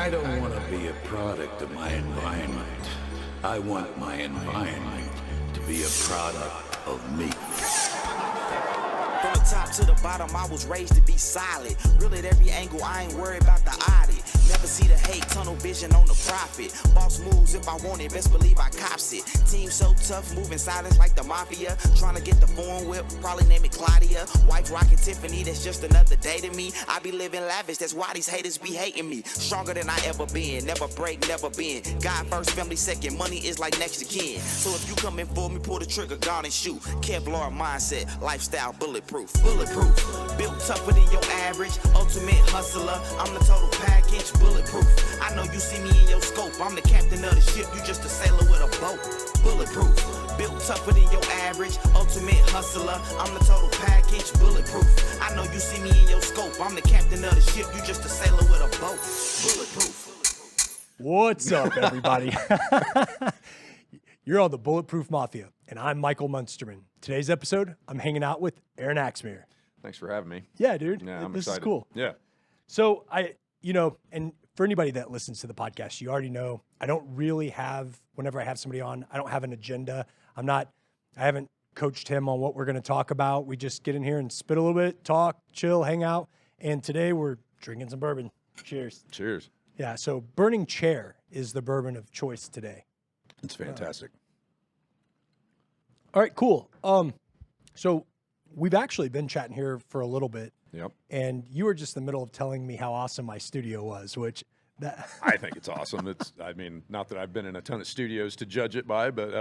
I don't want to be a product of my environment. I want my environment to be a product of me. From the top to the bottom, I was raised to be solid. Real at every angle, I ain't worried about the audit. Never see the hate, tunnel vision on the profit. Boss moves if I want it, best believe I cops it. Team so tough, moving silence like the mafia. Trying to get the foreign whip, probably name it Claudia. Wife rockin' Tiffany, that's just another day to me. I be living lavish, that's why these haters be hating me. Stronger than I ever been, never break, never been. God first, family second, money is like next to kin. So if you come in for me, pull the trigger, guard and shoot. Kevlar mindset, lifestyle bulletproof. Bulletproof, built tougher than your average. Ultimate hustler, I'm the total package. Bulletproof, I know you see me in your scope. I'm the captain of the ship, you just a sailor with a boat. Bulletproof, built tougher than your average. Ultimate hustler, I'm the total package. Bulletproof, I know you see me in your scope. I'm the captain of the ship, you just a sailor with a boat. Bulletproof. What's up, everybody? You're on the Bulletproof Mafia, and I'm Michael Munsterman. Today's episode, I'm hanging out with Aaron Axmear. Thanks for having me. Yeah, dude. Yeah, I'm this excited. is cool. Yeah. So and for anybody that listens to the podcast, you already know I don't really have, whenever I have somebody on, I don't have an agenda. I haven't coached him on what we're going to talk about. We just get in here and spit a little bit, talk, chill, hang out. And today we're drinking some bourbon. Cheers. Cheers. Yeah. So Burning Chair is the bourbon of choice today. It's fantastic. All right, cool. So we've actually been chatting here for a little bit. Yep. And you were just in the middle of telling me how awesome my studio was, which I think it's awesome. Not that I've been in a ton of studios to judge it by, but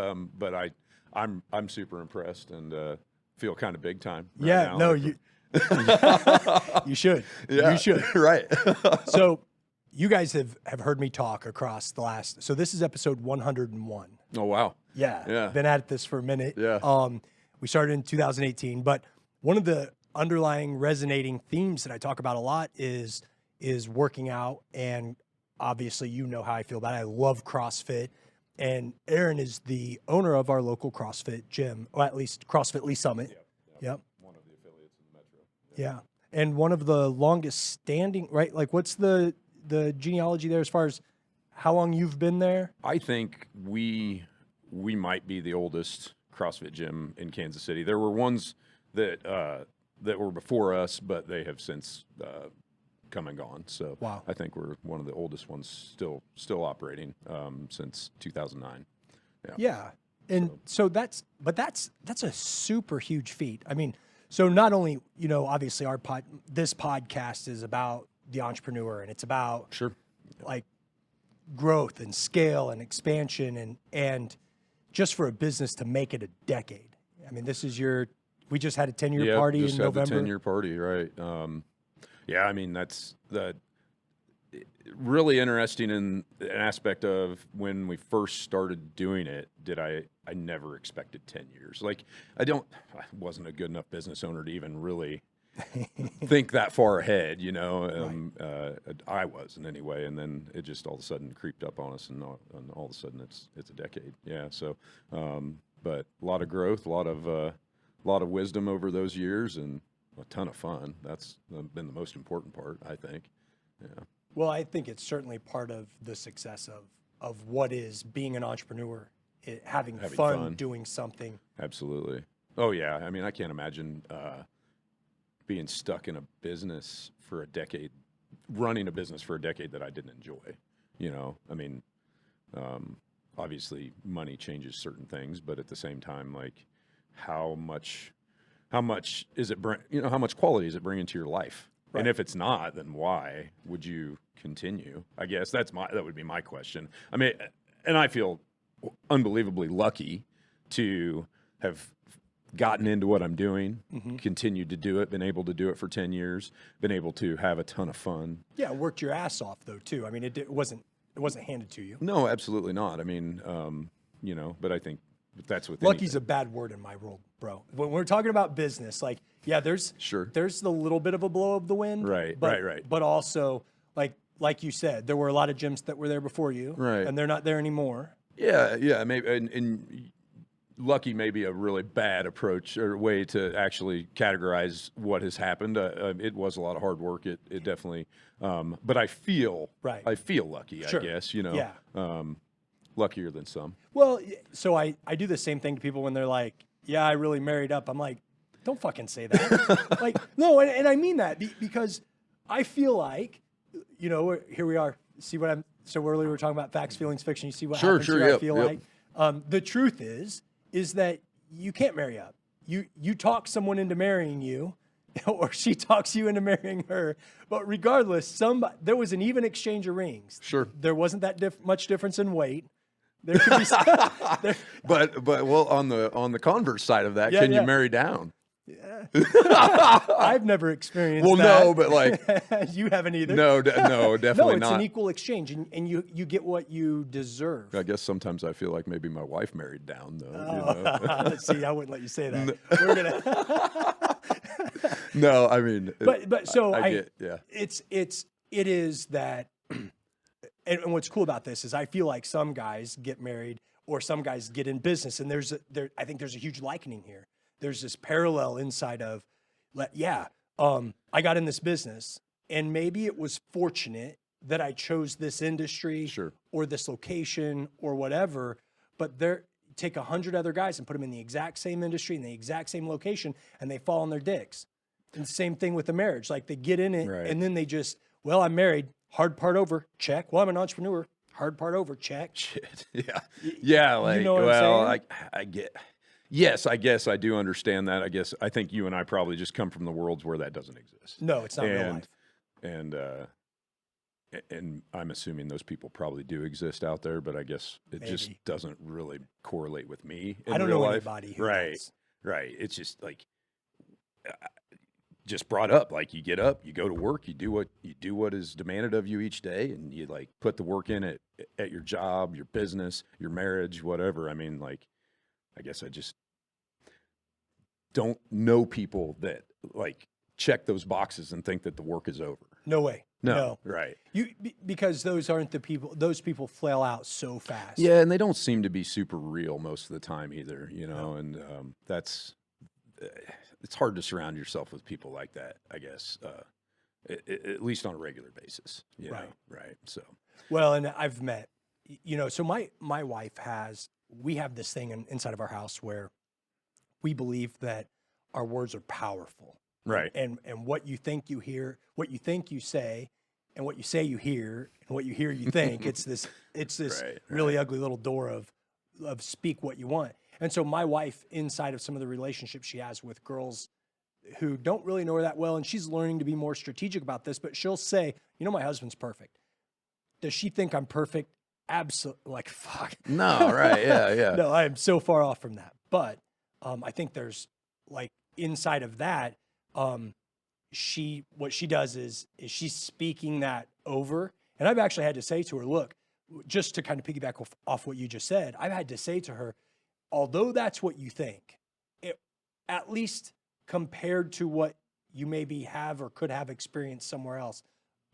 I'm super impressed and feel kind of big time. Right yeah, now. no, Like, you you should. Yeah, You should. Right. So you guys have heard me talk across the last, so this is episode 101. Oh, wow. Yeah. Yeah. Been at this for a minute. Yeah. We started in 2018, but one of the underlying resonating themes that I talk about a lot is working out. And obviously, you know how I feel about it. I love CrossFit. And Aaron is the owner of our local CrossFit gym, or at least CrossFit Lee Summit. Yep. One of the affiliates in the Metro. Yeah. And one of the longest standing, right? Like, what's the genealogy there as far as how long you've been there? I think we might be the oldest CrossFit gym in Kansas City. There were ones that were before us, but they have since come and gone. So wow. I think we're one of the oldest ones still operating since 2009. Yeah. And so that's a super huge feat. I mean, so not only, obviously this podcast is about the entrepreneur, and it's about like growth and scale and expansion and just for a business to make it a decade. I mean, we just had a 10-year party in November. Just had the 10-year party, right. I mean, that's really interesting in an aspect of when we first started doing it, I never expected 10 years. Like, I wasn't a good enough business owner to even really think that far ahead, I wasn't anyway. And then it just all of a sudden creeped up on us, and all of a sudden it's a decade. Yeah. So, but a lot of growth, a lot of wisdom over those years, and a ton of fun. That's been the most important part, I think. Yeah. Well, I think it's certainly part of the success of what is being an entrepreneur, having fun doing something. Absolutely. Oh yeah. I mean, I can't imagine being stuck in a business for a decade, running a business for a decade that I didn't enjoy. I mean, obviously money changes certain things, but at the same time, like how much is it how much quality is it bringing to your life? Right. And if it's not, then why would you continue? I guess that would be my question. I mean, and I feel unbelievably lucky to have gotten into what I'm doing, continued to do it, been able to do it for 10 years, been able to have a ton of fun. Yeah, worked your ass off though too. I mean, it wasn't handed to you. No, absolutely not. I mean, but I think that's what lucky's a bad word in my world, bro. When we're talking about business, like, yeah, there's the little bit of a blow of the wind. Right. But also, like you said, there were a lot of gyms that were there before you, right, and they're not there anymore. Yeah, maybe, and lucky may be a really bad approach or way to actually categorize what has happened. It was a lot of hard work. It definitely, but I feel lucky, Sure. I guess, Yeah. luckier than some. Well, so I do the same thing to people when they're like, yeah, I really married up. I'm like, don't fucking say that. Like, no, and I mean that because I feel like, here we are. See what so earlier we were talking about facts, feelings, fiction. You see what happens here, I feel like. The truth is that you can't marry up. You talk someone into marrying you, or she talks you into marrying her. But regardless, there was an even exchange of rings. Sure. There wasn't that much difference in weight. There could be But well, on the converse side of that, can you marry down? Yeah. I've never experienced that. Well, no, but like you haven't either. No, definitely no, it's not. an equal exchange, and you get what you deserve. I guess sometimes I feel like maybe my wife married down, though. See, I wouldn't let you say that. We're gonna. No, I mean, but so it is that, and what's cool about this is I feel like some guys get married or some guys get in business, and I think there's a huge likening here. There's this parallel inside of, I got in this business, and maybe it was fortunate that I chose this industry or this location or whatever, but take 100 other guys and put them in the exact same industry in the exact same location, and they fall on their dicks. And the same thing with the marriage. Like, they get in it, and then they just, well, I'm married, hard part over, check. Well, I'm an entrepreneur, hard part over, check. Shit. Yeah. Yeah. Like, you know what I'm saying? I get. Yes, I guess I do understand that. I think you and I probably just come from the worlds where that doesn't exist. No, it's not real life. And I'm assuming those people probably do exist out there, but I guess it just doesn't really correlate with me in I don't real know life. Anybody who does. Right. It's just like just brought up. Like, you get up, you go to work, you do what is demanded of you each day, and you like put the work in at your job, your business, your marriage, whatever. I mean, like, I guess I just don't know people that like check those boxes and think that the work is over. No way. No. Right. Because those aren't the people. Those people flail out so fast. Yeah, and they don't seem to be super real most of the time either. And that's it's hard to surround yourself with people like that, I guess. At least on a regular basis. Right. So. Well, and I've met. So my wife we have this thing inside of our house where we believe that our words are powerful. Right. And what you think you hear, what you think you say, and what you say you hear, and what you hear you think. It's this really ugly little door of speak what you want. And so my wife, inside of some of the relationships she has with girls who don't really know her that well, and she's learning to be more strategic about this, but she'll say, my husband's perfect. Does she think I'm perfect? Absolutely. Like, fuck. No, right. Yeah. No, I am so far off from that. But I think there's like inside of that, what she does is she's speaking that over. And I've actually had to say to her, look, just to kind of piggyback off what you just said, I've had to say to her, although that's what you think, at least compared to what you maybe have or could have experienced somewhere else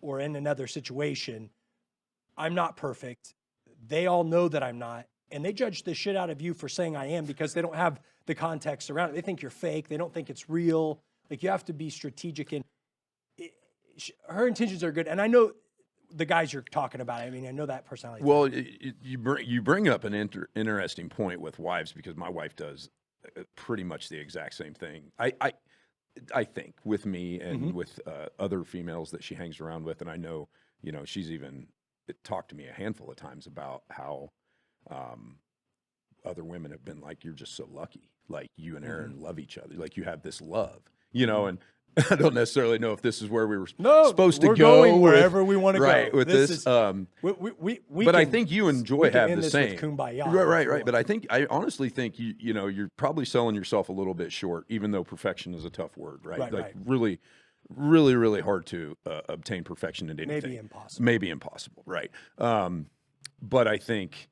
or in another situation, I'm not perfect. They all know that I'm not. And they judge the shit out of you for saying I am because they don't have the context around it. They think you're fake. They don't think it's real. Like, you have to be strategic. And her intentions are good. And I know the guys you're talking about. I mean, I know that personality. Well, you bring up an interesting point with wives, because my wife does pretty much the exact same thing. I think with me and with other females that she hangs around with. And I know, she's even talked to me a handful of times about how other women have been like, you're just so lucky. Like, you and Aaron love each other. Like, you have this love, and I don't necessarily know if this is where we were supposed to go. We're going wherever we want to go. Right, with this. But I think you and Joy have the same. Kumbaya. Right. But I honestly think you're probably selling yourself a little bit short, even though perfection is a tough word, right? Like, really, really, really hard to obtain perfection in anything. Maybe impossible, right? But I think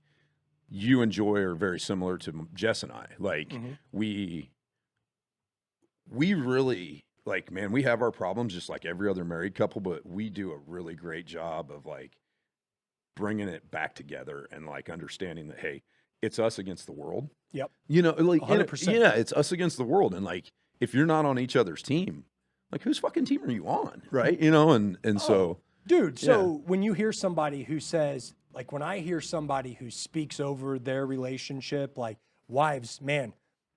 you and Joy are very similar to Jess and I. Like, we really, like, man, we have our problems just like every other married couple, but we do a really great job of like bringing it back together and like understanding that, hey, it's us against the world. Yep. You know, like 100%. yeah, it's us against the world. And like, if you're not on each other's team, like whose fucking team are you on? Right. You know, and so. Dude, so when you hear somebody who says, like when I hear somebody who speaks over their relationship, like wives, man,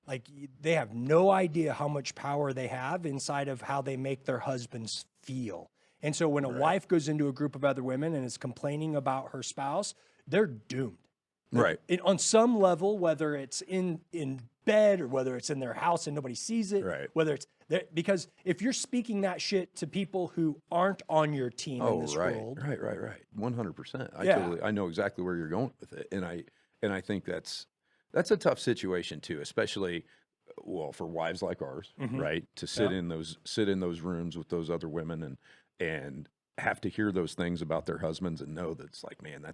like they have no idea how much power they have inside of how they make their husbands feel. And so when a wife goes into a group of other women and is complaining about her spouse, they're doomed. Right. On some level, whether it's in bed or whether it's in their house and nobody sees it, Right. whether it's there, because if you're speaking that shit to people who aren't on your team in this world, right, 100%. Yeah. I know exactly where you're going with it, and I think that's a tough situation too, especially well for wives like ours, right? To sit in those rooms with those other women and have to hear those things about their husbands and know that it's like, man,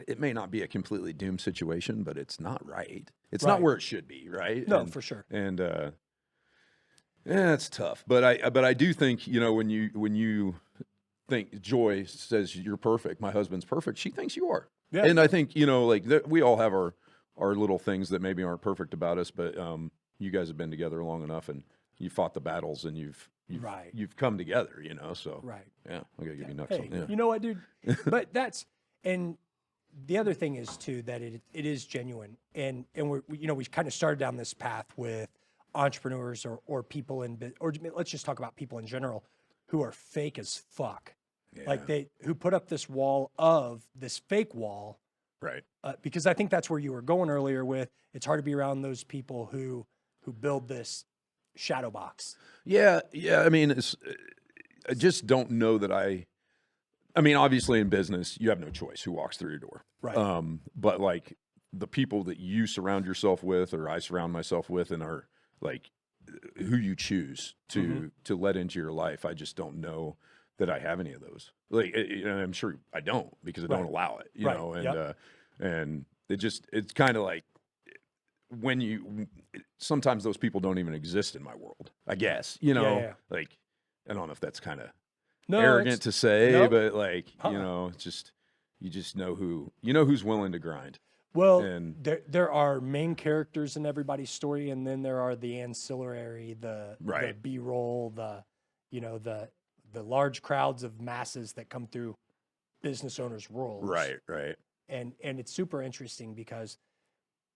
it may not be a completely doomed situation, but it's not right. It's not where it should be, right? No, for sure. And yeah, it's tough. But I do think, you know, when you think Joy says you're perfect, my husband's perfect, she thinks you are. Yeah. And I think, you know, like we all have our little things that maybe aren't perfect about us, but you guys have been together long enough and you fought the battles and you've come together, you know. So yeah, I gotta give you nuts on that. You know what, dude? But and the other thing is too that it is genuine, and we kind of started down this path with entrepreneurs or people or let's just talk about people in general who are fake as fuck, like who put up this fake wall, right? Because I think that's where you were going earlier with it's hard to be around those people who build this shadow box. Yeah. I mean, I just don't know that I mean, obviously in business, you have no choice who walks through your door. Right. But like the people that you surround yourself with, or I surround myself with, and are like who you choose to let into your life, I just don't know that I have any of those. Like, I'm sure I don't because I don't allow it, you know, and it's kind of like sometimes those people don't even exist in my world, I guess, you know, like, I don't know if that's kind of arrogant to say, but like, you know, it's just, you just know who's willing to grind. Well, and there are main characters in everybody's story, and then there are the ancillary, the B-roll, the large crowds of masses that come through business owners' roles. Right. And it's super interesting because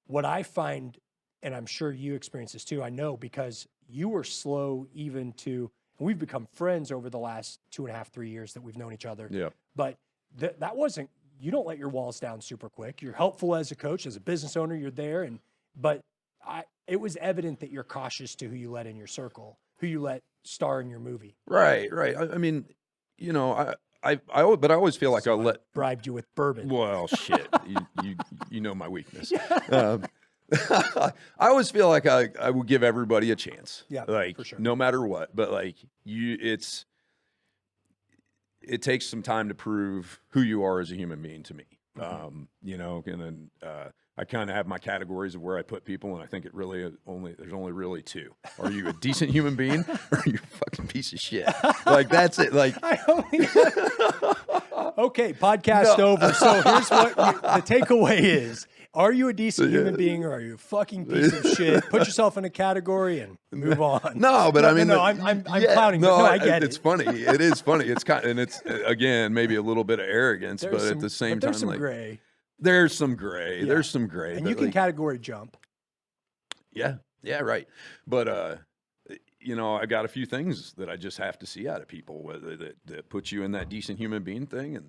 what I find, and I'm sure you experience this too, I know because you were slow even to, and we've become friends over the last 2.5, 3 years that we've known each other. Yeah. But that wasn't, you don't let your walls down super quick. You're helpful as a coach, as a business owner, you're there. But it was evident that you're cautious to who you let in your circle, who you let star in your movie. Right. I mean, you know, but I always feel like I bribed you with bourbon. Well, shit, you know my weakness. I always feel like I would give everybody a chance. Yeah, like for sure. No matter what. But like it takes some time to prove who you are as a human being to me. You know, and then I kind of have my categories of where I put people, and I think there's only really two. Are you a decent human being, or are you a fucking piece of shit? Like that's it. Like okay, podcast over. So here's what the takeaway is. Are you a decent human being, or are you a fucking piece of shit? Put yourself in a category and move on. No, but I mean, I'm clowning. No, I get it. It's funny. It is funny. It's kind of, and it's again maybe a little bit of arrogance, but at the same time, there's some like gray. There's some gray. Yeah. There's some gray, and you can category jump. Yeah, right. But you know, I got a few things that I just have to see out of people, whether that put you in that decent human being thing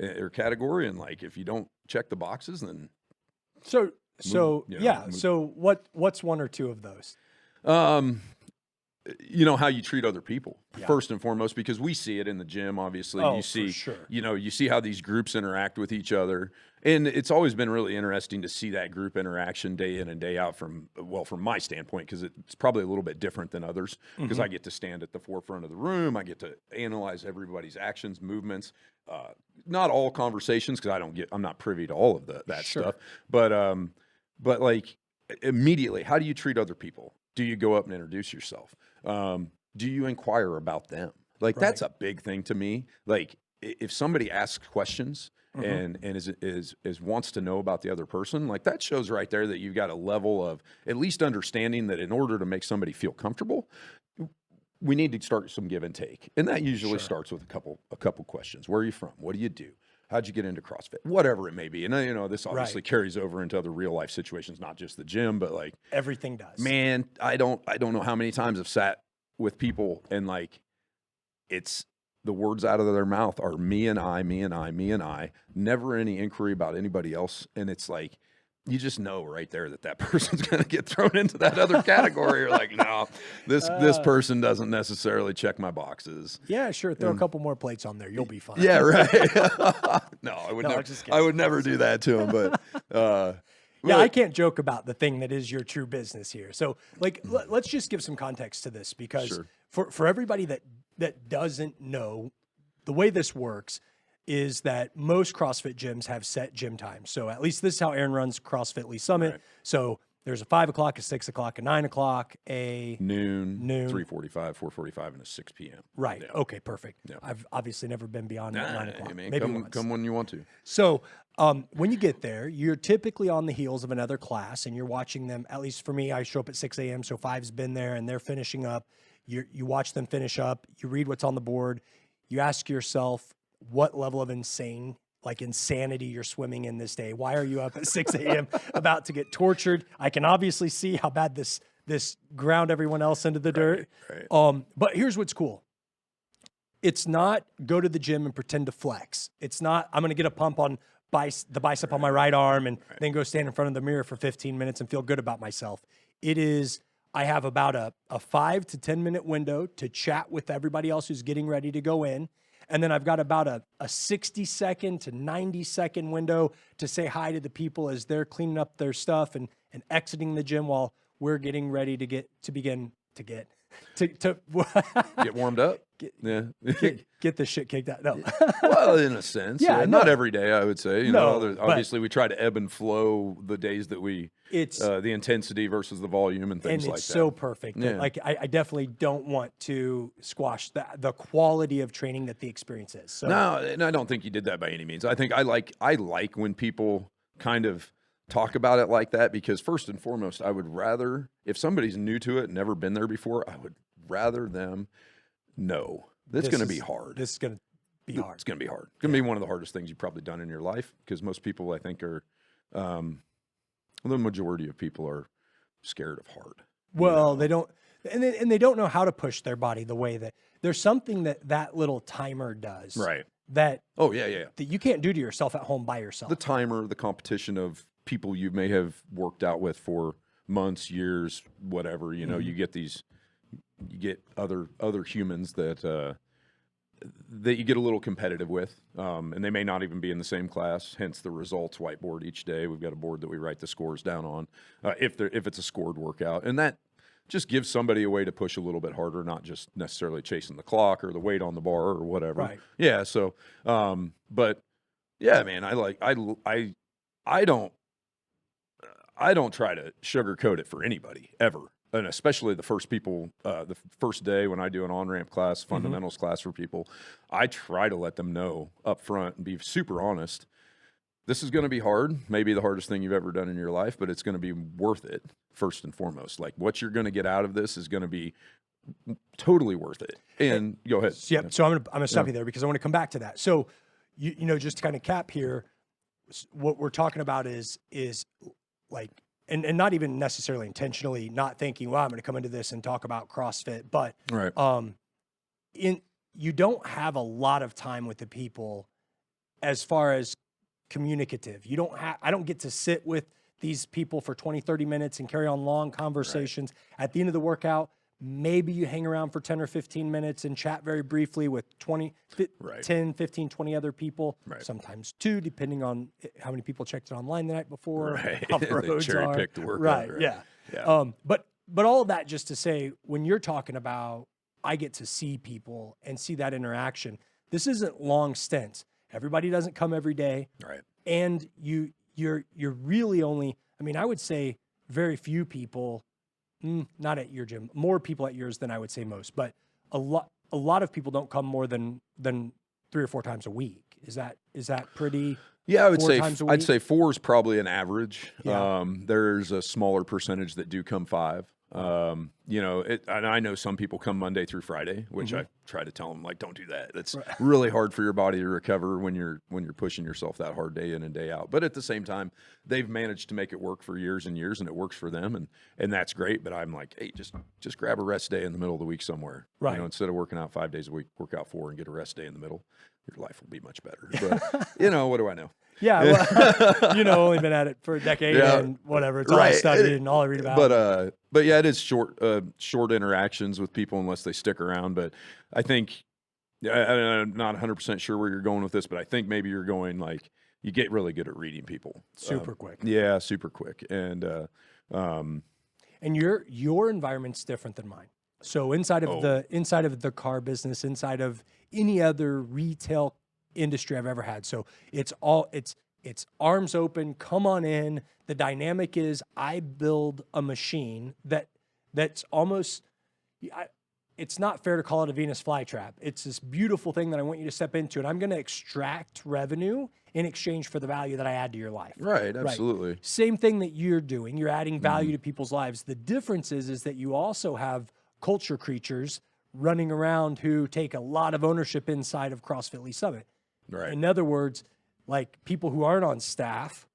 or category, and like if you don't check the boxes, then. So what's one or two of those? You know, how you treat other people first and foremost, because we see it in the gym. Obviously, you see, for sure. You know, you see how these groups interact with each other, and it's always been really interesting to see that group interaction day in and day out from my standpoint, because it's probably a little bit different than others, because I get to stand at the forefront of the room. I get to analyze everybody's actions, movements, not all conversations, because I'm not privy to all of that stuff, but like immediately, how do you treat other people? Do you go up and introduce yourself? Do you inquire about them? Like, that's a big thing to me. Like, if somebody asks questions, and is wants to know about the other person, like that shows right there that you've got a level of at least understanding that in order to make somebody feel comfortable, we need to start some give and take. And that usually starts with a couple questions. Where are you from? What do you do? How'd you get into CrossFit? Whatever it may be. And this obviously carries over into other real life situations, not just the gym, but like everything does. Man, I don't know how many times I've sat with people and like it's the words out of their mouth are me and I, me and I, me and I, never any inquiry about anybody else. And it's like, you just know right there that person's going to get thrown into that other category. You're like, no, this person doesn't necessarily check my boxes. Yeah, sure. Throw a couple more plates on there. You'll be fine. Yeah, right. No, I would never. I would never do that to him. But yeah, I can't joke about the thing that is your true business here. So, like, let's just give some context to this because for everybody that doesn't know, the way this works is that most CrossFit gyms have set gym times. So at least this is how Aaron runs CrossFit Lee Summit. Right. So there's a 5 o'clock, a 6 o'clock, a 9 o'clock, a noon, 3:45, 4:45, and a 6 p.m. Right. Yeah. Okay, perfect. Yeah. I've obviously never been beyond 9 o'clock. Maybe come when you want to. So when you get there, you're typically on the heels of another class and you're watching them. At least for me, I show up at 6 a.m. So 5's been there and they're finishing up. You watch them finish up. You read what's on the board. You ask yourself, what level of insanity you're swimming in this day? Why are you up at 6 a.m. about to get tortured? I can obviously see how bad this ground everyone else into the dirt. Right. But here's what's cool. It's not go to the gym and pretend to flex. It's not I'm going to get a pump on the bicep on my right arm and then go stand in front of the mirror for 15 minutes and feel good about myself. It is I have about a 5 to 10 minute window to chat with everybody else who's getting ready to go in. And then I've got about a 60-second to 90-second window to say hi to the people as they're cleaning up their stuff and exiting the gym while we're getting ready to get warmed up. Get the shit kicked out. No. Well, in a sense. Yeah, not every day, I would say. Obviously, we try to ebb and flow the days that it's the intensity versus the volume and things like that. And it's so perfect. Yeah. Like I definitely don't want to squash the quality of training that the experience is. So. No, and I don't think you did that by any means. I think I like when people kind of talk about it like that because first and foremost, I would rather, if somebody's new to it, never been there before, I would rather them know this is going to be hard. This is going to be hard. It's going to be hard. It's going to be one of the hardest things you've probably done in your life because most people, I think, are the majority of people are scared of hard. Well, they don't, and they don't know how to push their body the way that there's something that little timer does. Right. That that you can't do to yourself at home by yourself. The timer, the competition of people you may have worked out with for months, years, whatever. You get other humans that you get a little competitive with, and they may not even be in the same class. Hence the results whiteboard each day. We've got a board that we write the scores down on if it's a scored workout, and that just gives somebody a way to push a little bit harder, not just necessarily chasing the clock or the weight on the bar or whatever. Right. Yeah. So, but yeah, man, I don't try to sugarcoat it for anybody ever. And especially the first day when I do an on-ramp class, fundamentals class for people, I try to let them know up front and be super honest. This is going to be hard, maybe the hardest thing you've ever done in your life, but it's going to be worth it first and foremost. Like what you're going to get out of this is going to be totally worth it. And go ahead. Yep. So I'm going to stop you there because I want to come back to that. So, just to kind of cap here, what we're talking about is like, and not even necessarily intentionally not thinking, well, I'm going to come into this and talk about CrossFit, but you don't have a lot of time with the people as far as communicative. I don't get to sit with these people for 20, 30 minutes and carry on long conversations. Right. At the end of the workout, maybe you hang around for 10 or 15 minutes and chat very briefly with 10, 15, 20 other people, sometimes 2, depending on how many people checked it online the night before, how the roads cherry picked the workout. Right, yeah. But all of that just to say, when you're talking about, I get to see people and see that interaction, this isn't long stints. Everybody doesn't come every day. Right. And you're really only, I would say very few people, not at your gym, more people at yours than I would say most, but a lot of people don't come more than 3 or 4 times a week. Is that pretty? Yeah, I would 4 say times a I'd week? say 4 is probably an average. Yeah. There's a smaller percentage that do come 5. You know, and I know some people come Monday through Friday, which I try to tell them, like, don't do that. It's really hard for your body to recover when you're pushing yourself that hard day in and day out. But at the same time, they've managed to make it work for years and years, and it works for them, and that's great. But I'm like, hey, just grab a rest day in the middle of the week somewhere. Right. You know, instead of working out 5 days a week, work out 4 and get a rest day in the middle. Your life will be much better. But you know, what do I know? Yeah, well, only been at it for a decade and whatever. It's all I studied and all I read about. But yeah, it is short interactions with people unless they stick around. But I think I'm not 100% sure where you're going with this, but I think maybe you're going like you get really good at reading people Super quick. Yeah, super quick, and your environment's different than mine. So inside of the car business, inside of any other retail industry I've ever had. So it's arms open, come on in. The dynamic is I build a machine that's almost, it's not fair to call it a Venus flytrap. It's this beautiful thing that I want you to step into, and I'm going to extract revenue in exchange for the value that I add to your life. Right, absolutely. Right. Same thing that you're doing. You're adding value to people's lives. The difference is that you also have culture creatures running around who take a lot of ownership inside of CrossFit Lee Summit. Right. In other words, like people who aren't on staff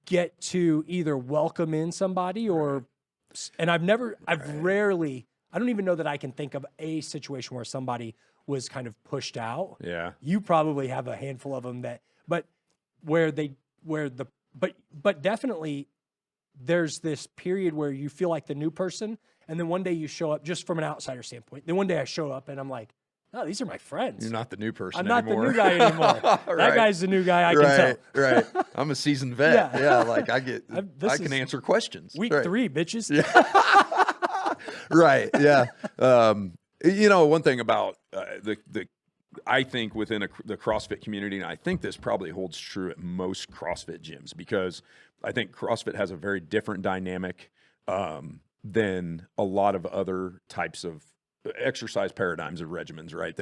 get to either welcome in somebody or, and I don't even know that I can think of a situation where somebody was kind of pushed out. Yeah. You probably have a handful of them but definitely there's this period where you feel like the new person. And then one day you show up just from an outsider standpoint. Then one day I show up and I'm like, oh, these are my friends. You're not the new person I'm not anymore. the new guy anymore. That guy's the new guy, I can tell. Right. I'm a seasoned vet. Yeah, like I can answer questions. Week 3, bitches. Yeah. Right, yeah. One thing about I think within the CrossFit community, and I think this probably holds true at most CrossFit gyms, because I think CrossFit has a very different dynamic than a lot of other types of exercise paradigms or regimens, right?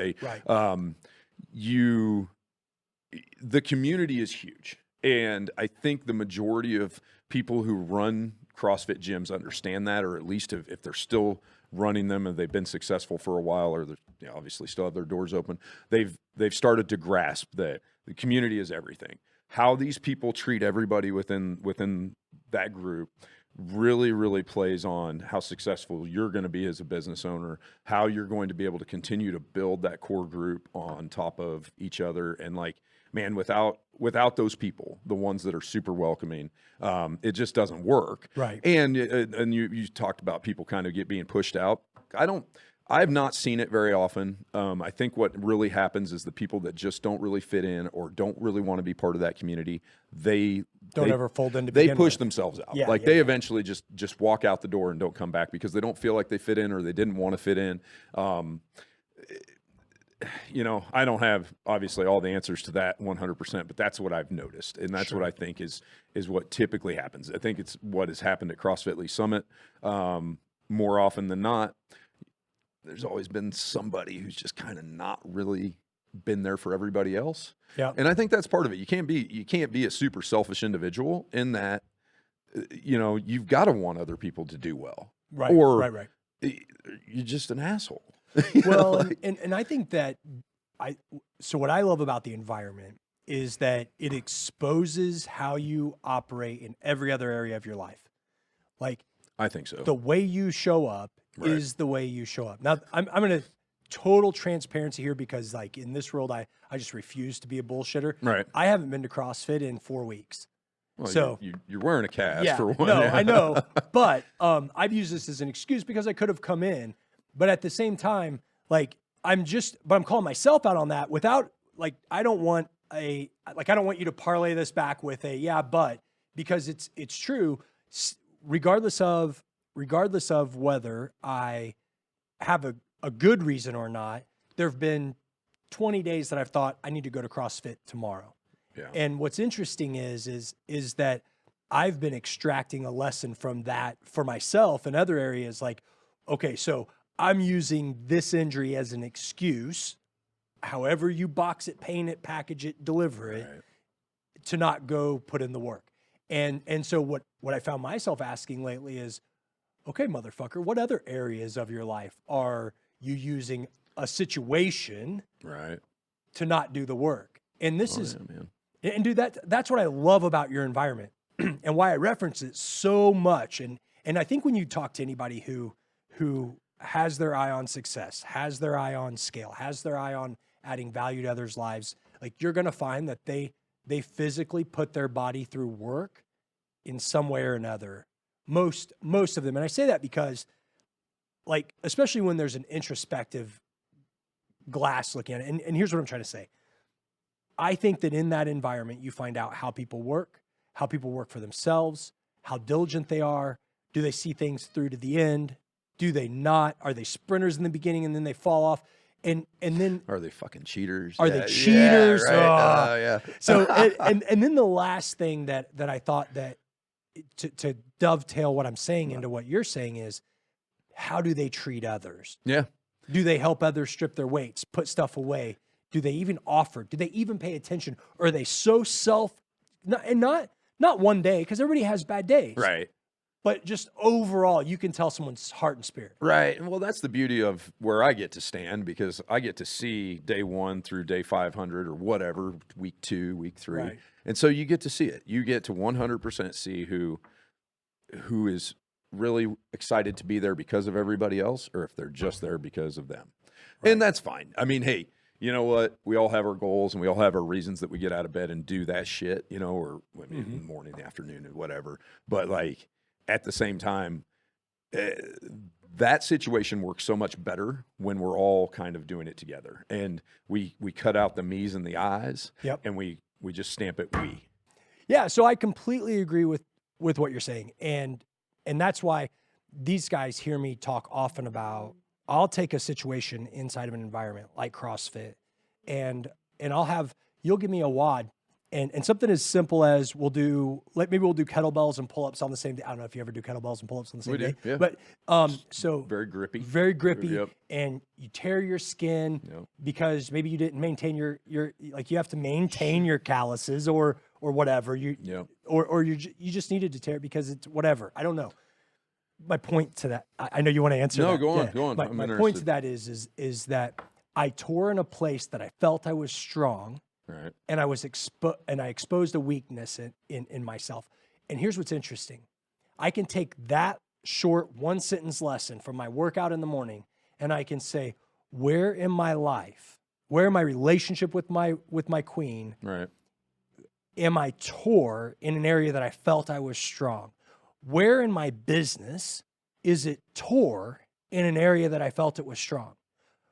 The community is huge. And I think the majority of people who run CrossFit gyms understand that, or at least if they're still running them and they've been successful for a while, or they obviously still have their doors open, they've started to grasp that the community is everything. How these people treat everybody within that group really, really plays on how successful you're going to be as a business owner, how you're going to be able to continue to build that core group on top of each other. And like, man, without those people, the ones that are super welcoming, it just doesn't work. Right. And you talked about people kind of being pushed out. I've not seen it very often. I think what really happens is the people that just don't really fit in or don't really want to be part of that community, they ever fold into. They push themselves out. Yeah, they eventually just walk out the door and don't come back because they don't feel like they fit in or they didn't want to fit in. I don't have obviously all the answers to that 100%, but that's what I've noticed, and that's what I think is what typically happens. I think it's what has happened at CrossFit Lee Summit more often than not. There's always been somebody who's just kind of not really been there for everybody else. Yeah. And I think that's part of it. You can't be a super selfish individual in that, you've got to want other people to do well. Right. Or right. You're just an asshole. Well, and I think that so what I love about the environment is that it exposes how you operate in every other area of your life. Like, I think so. The way you show up is the way you show up. Now, I'm going to total transparency here because, like, in this world, I just refuse to be a bullshitter. Right. I haven't been to CrossFit in 4 weeks. Well, so you're wearing a cast for one. No, I know. But I've used this as an excuse because I could have come in. But at the same time, like, I'm calling myself out on that without, like, I don't want you to parlay this back with but, because it's true. Regardless of whether I have a good reason or not, there have been 20 days that I've thought I need to go to CrossFit tomorrow. Yeah. And what's interesting is that I've been extracting a lesson from that for myself in other areas. Like, okay, so I'm using this injury as an excuse however you box it, paint it, package it, deliver it, to not go put in the work. And so what I found myself asking lately is, okay, motherfucker, what other areas of your life are you using a situation to not do the work? And this is, and dude, that's what I love about your environment and why I reference it so much. And I think when you talk to anybody who has their eye on success, has their eye on scale, has their eye on adding value to others' lives, like you're going to find that they physically put their body through work in some way or another. Most of them. And I say that because, like, especially when there's an introspective glass looking at it. And here's what I'm trying to say. I think that in that environment, you find out how people work for themselves, how diligent they are. Do they see things through to the end? Do they not? Are they sprinters in the beginning and then they fall off? And then are they fucking cheaters? Are they cheaters? Yeah, right. So and then the last thing that I thought that to dovetail what I'm saying into what you're saying is, how do they treat others? Yeah. Do they help others strip their weights, put stuff away? Do they even offer? Do they even pay attention? Or are they so not one day, because everybody has bad days. Right. But just overall, you can tell someone's heart and spirit. Right. And well, that's the beauty of where I get to stand, because I get to see day 1 through day 500 or whatever, week 2, week 3. Right. And so you get to see it. You get to 100% see who is really excited to be there because of everybody else, or if they're just there because of them. Right. And that's fine. I mean, hey, you know what? We all have our goals and we all have our reasons that we get out of bed and do that shit, you know, or in the morning, the afternoon, and whatever. But like, at the same time, that situation works so much better when we're all kind of doing it together, and we cut out the me's and the I's, and we just stamp it we. Yeah, so I completely agree with what you're saying, and that's why these guys hear me talk often about, I'll take a situation inside of an environment like CrossFit, and you'll give me a WOD. And something as simple as maybe we'll do kettlebells and pull-ups on the same day. I don't know if you ever do kettlebells and pull-ups on the same day. Yeah. But so very grippy. Very grippy. Yep. And you tear your skin because maybe you didn't maintain your like, you have to maintain your calluses or whatever. Or you just needed to tear it because it's whatever. I don't know. My point to that, I know you want to answer that. No, go on. My point to that is that I tore in a place that I felt I was strong. Right. And I was exposed a weakness in myself. And here's what's interesting. I can take that short 1-sentence lesson from my workout in the morning, and I can say, where in my life, where in my relationship with my queen, right, am I tore in an area that I felt I was strong? Where in my business is it tore in an area that I felt it was strong?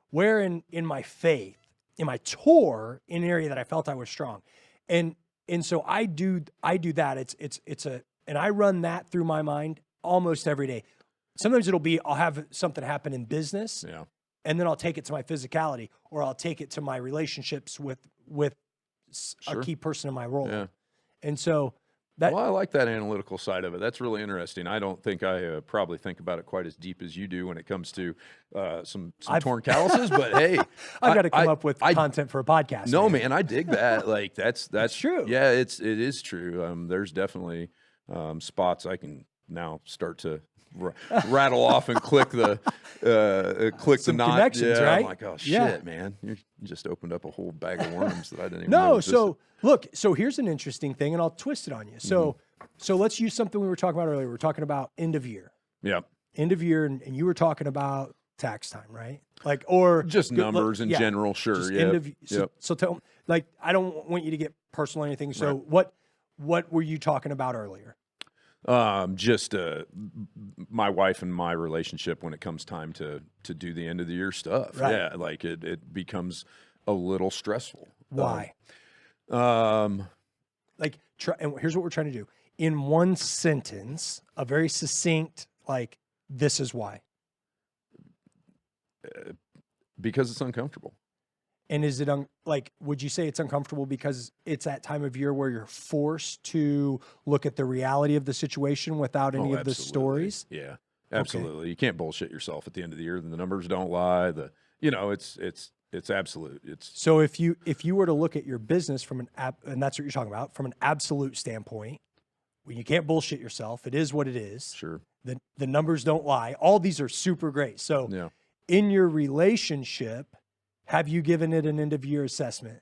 Where in my faith am I tore in an area that I felt I was strong? And so I do that. And I run that through my mind almost every day. Sometimes I'll have something happen in business, and then I'll take it to my physicality, or I'll take it to my relationships with a key person in my role. Yeah. And so well, I like that analytical side of it. That's really interesting. I don't think I probably think about it quite as deep as you do when it comes to some torn calluses. But hey, I've got to come up with content for a podcast. No, man, I dig that. Like that's true. Yeah, it is true. There's definitely spots I can now start to rattle off and click the knot. Connections, right? I'm like, oh shit, man, you just opened up a whole bag of worms that I didn't even know. No, So here's an interesting thing, and I'll twist it on you. So let's use something we were talking about earlier. We were talking about end of year. Yeah. End of year, and you were talking about tax time, right? Like, or just numbers in general, sure. Yeah. So tell, like, I don't want you to get personal or anything. So what were you talking about earlier? Just my wife and my relationship when it comes time to do the end of the year stuff. Right. Yeah, like it becomes a little stressful. Why? And here's what we're trying to do. In one sentence, a very succinct, like, this is why. Because it's uncomfortable. And is it would you say it's uncomfortable because it's that time of year where you're forced to look at the reality of the situation without any of the stories? Yeah, absolutely. Okay. You can't bullshit yourself at the end of the year. The numbers don't lie. It's It's absolute. It's So if you were to look at your business from and that's what you're talking about, from an absolute standpoint, when you can't bullshit yourself, it is what it is. sure. The numbers don't lie. All these are super great. So Yeah. in your relationship, have you given it an end of year assessment?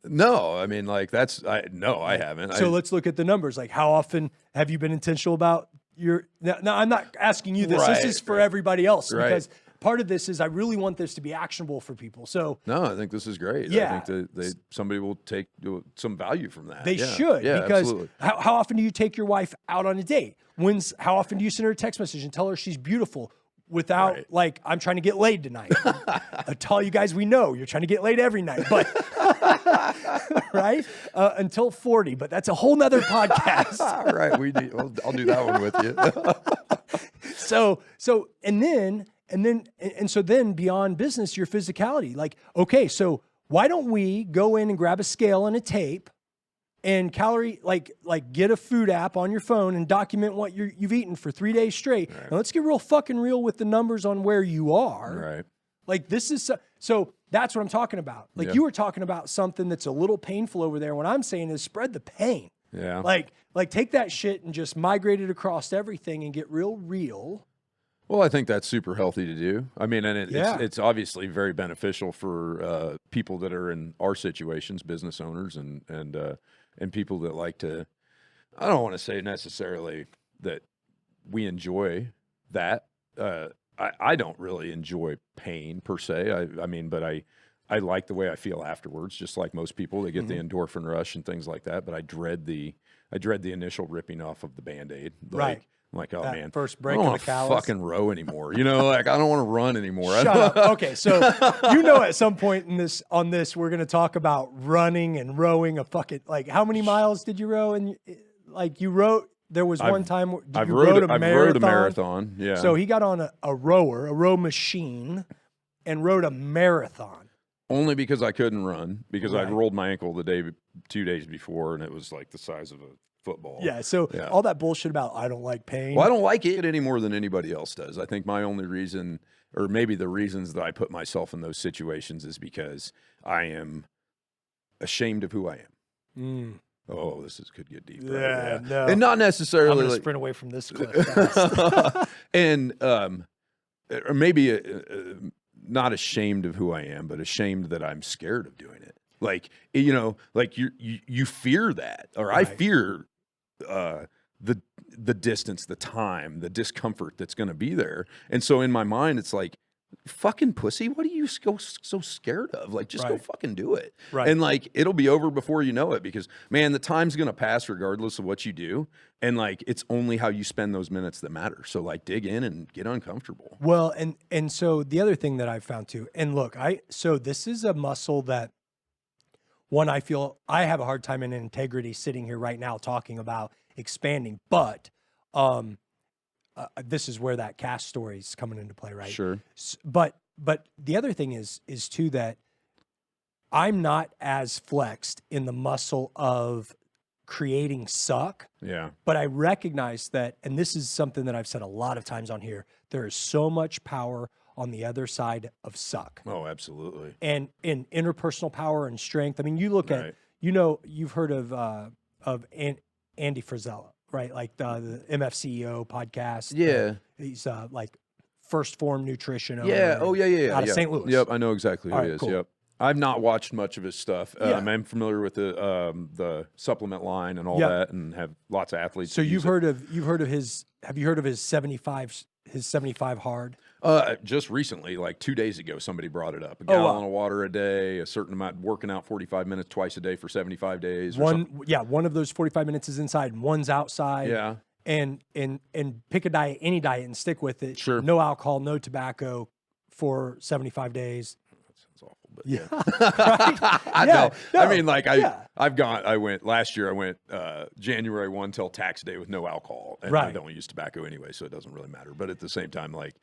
No, I mean, like no, I haven't. So let's look at the numbers. Like, how often have you been intentional about your? Now I'm not asking you this. This Right, is for everybody else Right. because part of this is I really want this to be actionable for people. So No, I think this is great. Yeah. I think that somebody will take some value from that. they Yeah. should, Yeah, because absolutely. how often do you take your wife out on a date? How often do you send her a text message and tell her she's beautiful without Right. like, I'm trying to get laid tonight? I tell you guys, we know you're trying to get laid every night, but right? Until 40, but that's a whole nother podcast. All right, I'll do that one with you. So then beyond business, your physicality, like, okay, so why don't we go in and grab a scale and a tape and get a food app on your phone and document what you've eaten for 3 days straight. Right. Now let's get real fucking real with the numbers on where you are. Right. Like this is, so that's what I'm talking about. Like Yeah. you were talking about something that's a little painful over there. What I'm saying is spread the pain. Yeah. Like take that shit and just migrate it across everything and get real. Well, I think that's super healthy to do. I mean, and Yeah. it's obviously very beneficial for people that are in our situations, business owners and people that like to, I don't want to say necessarily that we enjoy that. I don't really enjoy pain per se. I mean, but I like the way I feel afterwards, just like most people. They get the endorphin rush and things like that. But I dread the initial ripping off of the Band-Aid. Right. I'm like, oh That man, first I break don't of want the to callus. fucking row anymore. You know, like I don't want to run anymore. Shut up. Okay, so at some point on this we're gonna talk about running and rowing a fucking, like, how many miles did you row? And like you wrote, there was one time where I've you rode a rode marathon. a marathon. Yeah. So he got on a row machine and rode a marathon. only because I couldn't run because I Right. rolled my ankle 2 days before and it was like the size of a football. Yeah. So Yeah. all that bullshit about I don't like pain. Well, I don't like it any more than anybody else does. I think my only reason, or maybe the reasons that I put myself in those situations, is because I am ashamed of who I am. Mm. Oh, could get deep. Yeah, Right? no. And not I'm necessarily gonna like, sprint away from this cliff fast. and or maybe not ashamed of who I am, but ashamed that I'm scared of doing it. Like, you know, like you fear that, or I Right. fear the distance, the time, the discomfort that's going to be there. And so in my mind, it's like, fucking pussy, what are you so scared of? Like, just go Right. fucking do it. Right. And like, it'll be over before you know it, because man, the time's going to pass regardless of what you do. And like, it's only how you spend those minutes that matter. So like, dig in and get uncomfortable. Well, and so the other thing that I've found too, and look, so this is a muscle that, one, I feel I have a hard time in integrity sitting here right now talking about expanding, but this is where that cast story is coming into play, right? Sure. But the other thing is too that I'm not as flexed in the muscle of creating suck. Yeah. But I recognize that, and this is something that I've said a lot of times on here, there is so much power on the other side of suck. Oh, absolutely. And in interpersonal power and strength. I mean, you look at, Right. you've heard of Andy Frisella, right? Like the MFCEO podcast. Yeah. He's like First Form Nutrition owner. Yeah. Oh, yeah. Out of yeah. St. Louis. Yep. I know exactly who All he right, is. cool. Yep. I've not watched much of his stuff. Yeah. I'm familiar with the supplement line and all Yep. that, and have lots of athletes. So that you've use heard of his, have you heard of his 75 hard? Just recently, like 2 days ago, somebody brought it up. A Oh, wow. gallon of water a day, a certain amount, working out 45 minutes twice a day for 75 days. Or something. One of those 45 minutes is inside and one's outside. Yeah. And pick a diet, any diet, and stick with it. Sure. No alcohol, no tobacco for 75 days. That sounds awful, but Yeah. I Yeah, know. no, I mean, like yeah. I went last year. I went January 1 till tax day with no alcohol, and I Right. don't use tobacco anyway, so it doesn't really matter. But at the same time, like,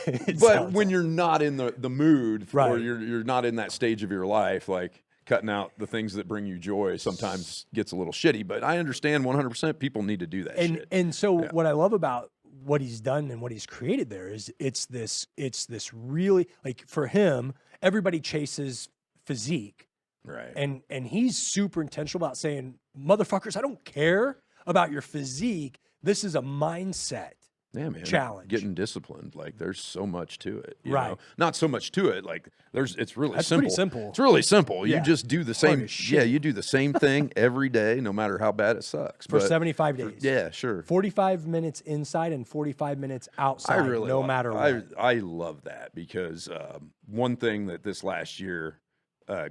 It but sounds when you're not in the mood, or Right. you're not in that stage of your life, like cutting out the things that bring you joy sometimes gets a little shitty. But I understand 100% people need to do that shit. And so what I love about what he's done and what he's created there is it's this really, like, for him, everybody chases physique. Right. And he's super intentional about saying, motherfuckers, I don't care about your physique. This is a mindset challenge. Getting disciplined. Like, there's so much to it. You Right. know? Not so much to it. Like, it's really That's simple. pretty simple. It's really simple. Yeah. You just do the Hard same. as shit. You do the same thing every day, no matter how bad it sucks. For But 75 days. yeah, sure. 45 minutes inside and 45 minutes outside, no matter what. I love that because one thing that this last year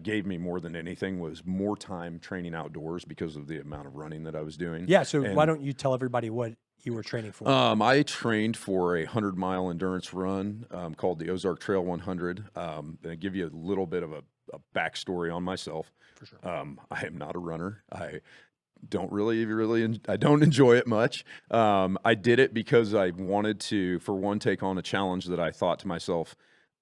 gave me more than anything was more time training outdoors because of the amount of running that I was doing. Yeah, so why don't you tell everybody what you were training for? I trained for a 100-mile endurance run called the Ozark Trail 100. And I give you a little bit of a backstory on myself. For sure. I am not a runner. I don't I don't enjoy it much. I did it because I wanted to, for one, take on a challenge that I thought to myself,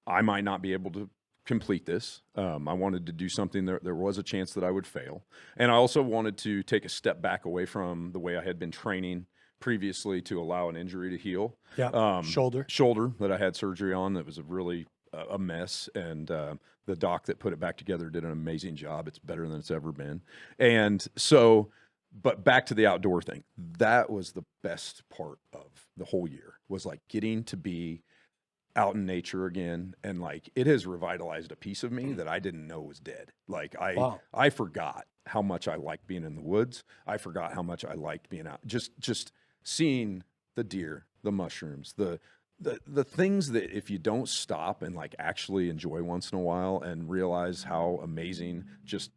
I might not be able to complete this. I wanted to do something there was a chance that I would fail. And I also wanted to take a step back away from the way I had been training previously to allow an injury to heal. Yeah, shoulder that I had surgery on that was a really a mess. And the doc that put it back together did an amazing job. It's better than it's ever been. And so, but back to the outdoor thing, that was the best part of the whole year, was like getting to be out in nature again. And like, it has revitalized a piece of me that I didn't know was dead. Like I forgot how much I liked being in the woods. I forgot how much I liked being out, just seeing the deer, the mushrooms, the things that if you don't stop and like actually enjoy once in a while and realize how amazing just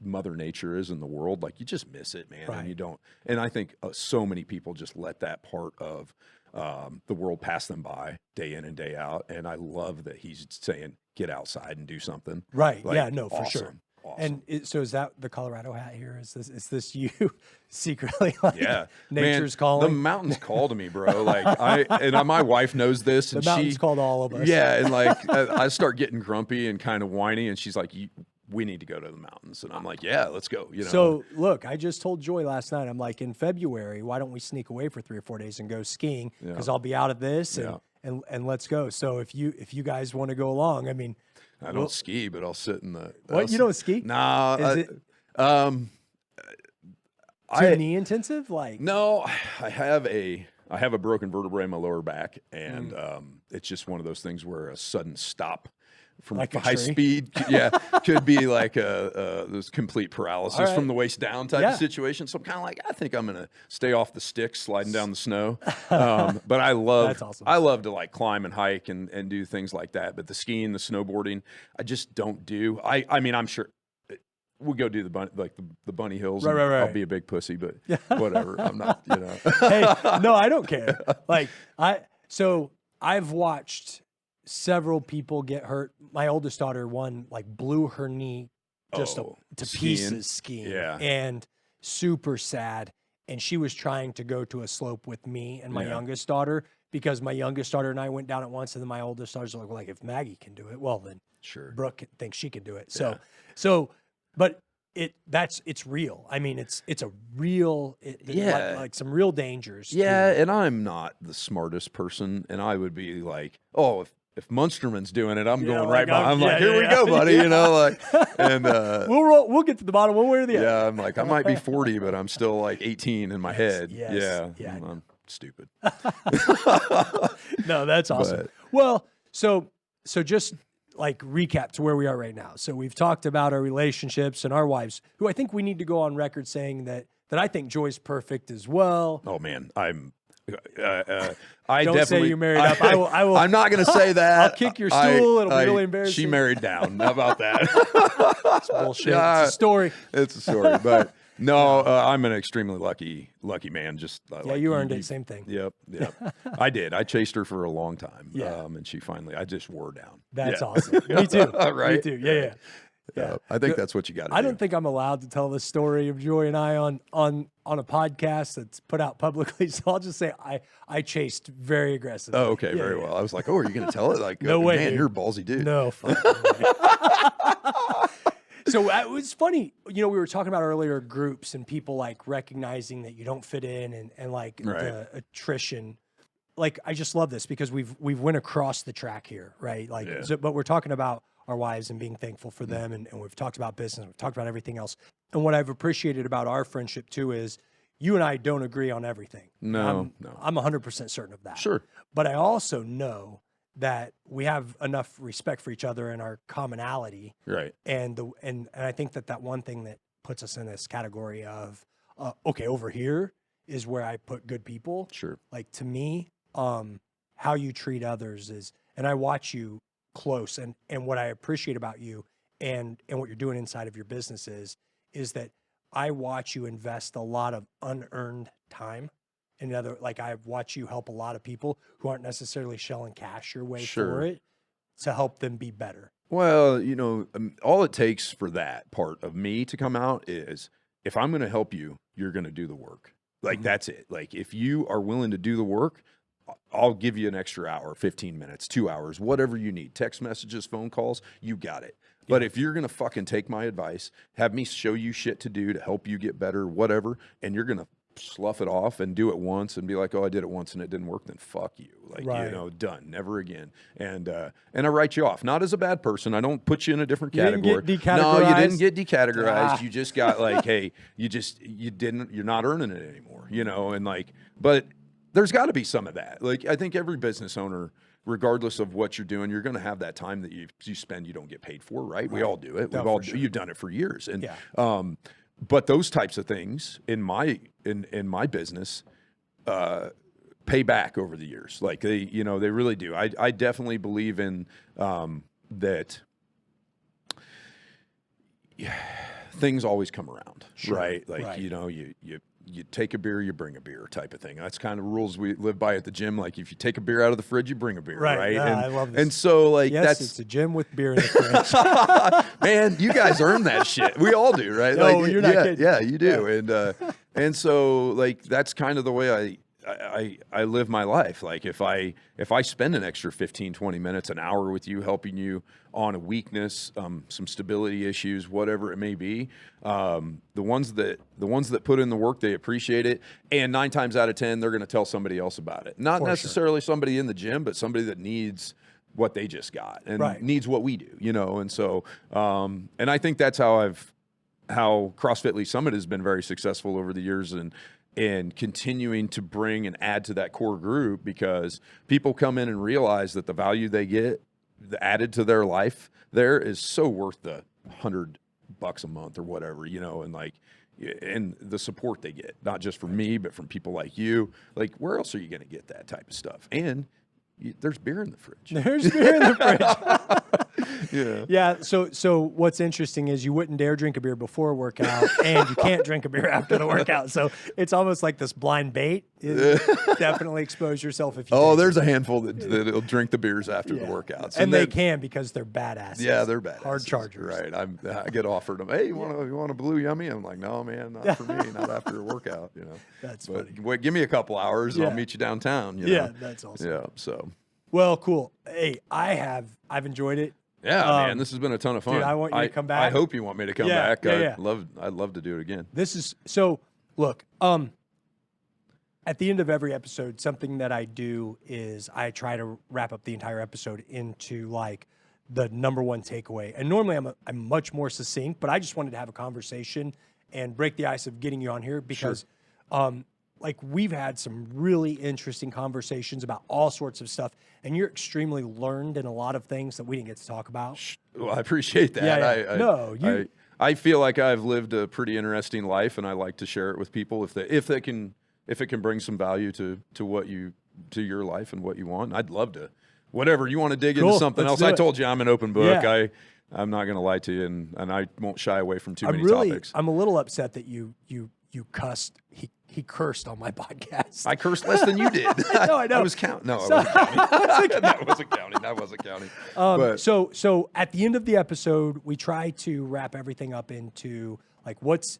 Mother Nature is in the world, like you just miss it, man. Right. And you don't, and I think so many people just let that part of the world pass them by day in and day out. And I love that he's saying, get outside and do something. Right. Like, yeah, no, for awesome. sure. Awesome. And so is that the Colorado hat here? Is this you secretly like Yeah, nature's man, calling? The mountains call to me, bro. Like my wife knows this, and the mountains she called all of us. Yeah, and like I start getting grumpy and kind of whiny, and she's like, "We need to go to the mountains," and I'm like, "Yeah, let's go." You know. So look, I just told Joy last night. I'm like, in February, why don't we sneak away for 3 or 4 days and go skiing? Because I'll be out of this, and let's go. So if you guys want to go along, I mean. I don't ski, but I'll sit in the. What, you don't ski? Nah. Is it too knee intensive? Like no, I have a broken vertebrae in my lower back, and it's just one of those things where a sudden stop from like high speed, could be like this complete paralysis from the waist down type of situation. So I'm kind of like, I think I'm gonna stay off the sticks, sliding down the snow. But I love, That's awesome. I love to like climb and hike and do things like that. But the skiing, the snowboarding, I just don't do. I mean, I'm sure we'll go do the bunny hills. Right. I'll be a big pussy, but whatever. I'm not, you know. Hey, no, I don't care. Like I've watched several people get hurt. My oldest daughter, blew her knee just to pieces skiing. Yeah. And super sad. And she was trying to go to a slope with me and my youngest daughter, because my youngest daughter and I went down at once, and then my oldest daughter's like, if Maggie can do it, well then sure, Brooke thinks she can do it. So but it's real. I mean, it's a real, like some real dangers. Yeah, and I'm not the smartest person, and I would be like, oh, if Munsterman's doing it, I'm going right behind. I'm like, here we go, buddy. You know, like, and we'll get to the bottom one way or the other. Yeah, I'm like, I might be 40, but I'm still like 18 in my head. Yes, yeah, I'm stupid. No, that's awesome. Well, so just like recap to where we are right now. So we've talked about our relationships and our wives, who I think we need to go on record saying that I think Joy's perfect as well. Oh man, I'm. Don't say you married up. I will. I'm not going to say that. I'll kick your stool. It'll be really embarrassing. She married down. How about that? It's bullshit. It's a story. It's a story, but no, I'm an extremely lucky man. Just you earned it. Same thing. Yep. I did. I chased her for a long time. Yeah. And she finally, I just wore her down. That's awesome. Me too. Right? Me too. Yeah. I think that's what you got to do. I don't think I'm allowed to tell this story of Joy and I on a podcast that's put out publicly. So I'll just say I chased very aggressively. Oh, okay. Very well. I was like, oh, are you going to tell it? Like, no way. Man, Dude. you're a ballsy dude. No. So it was funny. You know, we were talking about earlier groups and people like recognizing that you don't fit in and like the attrition. like, I just love this because we've went across the track here, right? Like, but we're talking about our wives and being thankful for them. And we've talked about business, we've talked about everything else. And what I've appreciated about our friendship too is you and I don't agree on everything. No. I'm 100% certain of that. Sure. But I also know that we have enough respect for each other and our commonality. Right. And I think that one thing that puts us in this category of, okay, over here is where I put good people. Sure. Like, to me, how you treat others is, and I watch you close, and what I appreciate about you and what you're doing inside of your business is that I watch you invest a lot of unearned time. Like, I watch you help a lot of people who aren't necessarily shelling cash your way for it to help them be better. Well, all it takes for that part of me to come out is if I'm going to help you, you're going to do the work. Like, that's it. Like, if you are willing to do the work, I'll give you an extra hour, 15 minutes, 2 hours, whatever you need. Text messages, phone calls, you got it. But if you're going to fucking take my advice, have me show you shit to do to help you get better, whatever, and you're going to slough it off and do it once and be like, oh, I did it once and it didn't work, then fuck you. Like, done, never again. And I write you off, not as a bad person. I don't put you in a different category. No, you didn't get decategorized. You just got like, hey, you're not earning it anymore, and like, but there's got to be some of that. Like, I think every business owner, regardless of what you're doing, you're going to have that time that you spend you don't get paid for, right? We all do it. You've done it for years. And but those types of things in my business pay back over the years. Like, they really do. I definitely believe in that. Yeah, things always come around, right? Like, you take a beer, you bring a beer type of thing. That's kind of rules we live by at the gym. Like, if you take a beer out of the fridge, you bring a beer, right? I love this. And so, like, it's a gym with beer in the fridge. Man, you guys earn that shit. We all do, right? No, you're not kidding. Yeah, you do. Yeah. And so, like, that's kind of the way I live my life. Like, if I spend an extra 15, 20 minutes, an hour with you, helping you on a weakness, some stability issues, whatever it may be, the ones that put in the work, they appreciate it. And 9 times out of 10, they're going to tell somebody else about it. Not necessarily somebody in the gym, but somebody that needs what they just got and needs what we do, And so, and I think that's how CrossFit Lee Summit has been very successful over the years, and continuing to bring and add to that core group, because people come in and realize that the value they get added to their life there is so worth the $100 a month or whatever, and like, and the support they get, not just from me, but from people like you. Like, where else are you going to get that type of stuff? And there's beer in the fridge. There's beer in the fridge. Yeah. So what's interesting is you wouldn't dare drink a beer before a workout, and you can't drink a beer after the workout. So it's almost like this blind bait. Definitely expose yourself if you. Oh, there's a handful that'll drink the beers after the workouts, and they can, because they're badasses. Yeah, they're badasses. Hard chargers. Right. I get offered them. Hey, you want a Blue Yummy? I'm like, no, man, not for me. Not after a workout. That's but funny. Wait, give me a couple hours, and I'll meet you downtown. Yeah, that's awesome. Yeah. So. Well, cool. Hey, I've enjoyed it. Yeah, man, this has been a ton of fun. Dude, I want you to come back. I hope you want me to come back. Yeah. I'd love to do it again. This is so. Look, at the end of every episode, something that I do is I try to wrap up the entire episode into like the number one takeaway. And normally I'm much more succinct, but I just wanted to have a conversation and break the ice of getting you on here because, like, we've had some really interesting conversations about all sorts of stuff, and you're extremely learned in a lot of things that we didn't get to talk about. Well, I appreciate that. Yeah. I feel like I've lived a pretty interesting life, and I like to share it with people if it can bring some value to your life and what you want. I'd love to. Whatever you want to dig into something else. I told you I'm an open book. Yeah. I'm not going to lie to you, and I won't shy away from too many topics. I'm a little upset that you cussed. He cursed on my podcast. I cursed less than you did. No, I know. I was counting. No, I wasn't counting. So at the end of the episode, we try to wrap everything up into like what's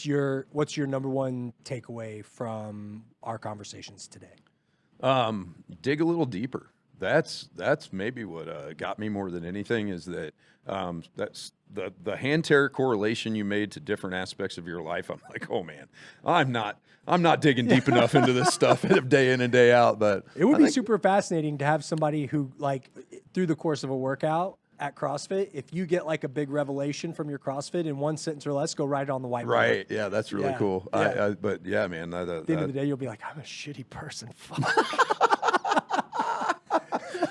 your number one takeaway from our conversations today? Dig a little deeper. That's maybe what got me more than anything is that that's the hand tear correlation you made to different aspects of your life. I'm like, oh man, I'm not digging deep enough into this stuff day in and day out. But it would be super fascinating to have somebody who, like, through the course of a workout at CrossFit, if you get like a big revelation from your CrossFit in one sentence or less, go write it on the whiteboard. Right. Yeah, that's really cool. Yeah. But yeah, man. At the end of the day, you'll be like, I'm a shitty person. Fuck.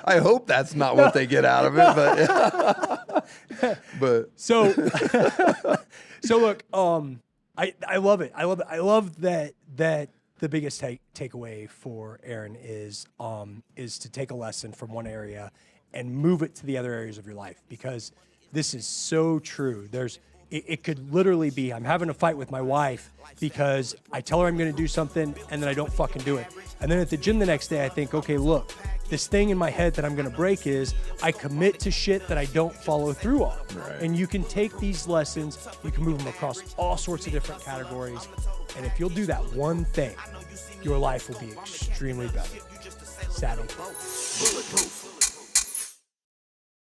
I hope that's not what they get out of it, but so look, I love it. I love that the biggest takeaway for Aaron is to take a lesson from one area and move it to the other areas of your life, because this is so true. It could literally be, I'm having a fight with my wife because I tell her I'm going to do something and then I don't fucking do it. And then at the gym the next day, I think, okay, look, this thing in my head that I'm going to break is I commit to shit that I don't follow through on. Right. And you can take these lessons, you can move them across all sorts of different categories. And if you'll do that one thing, your life will be extremely better. Savvy. Bulletproof.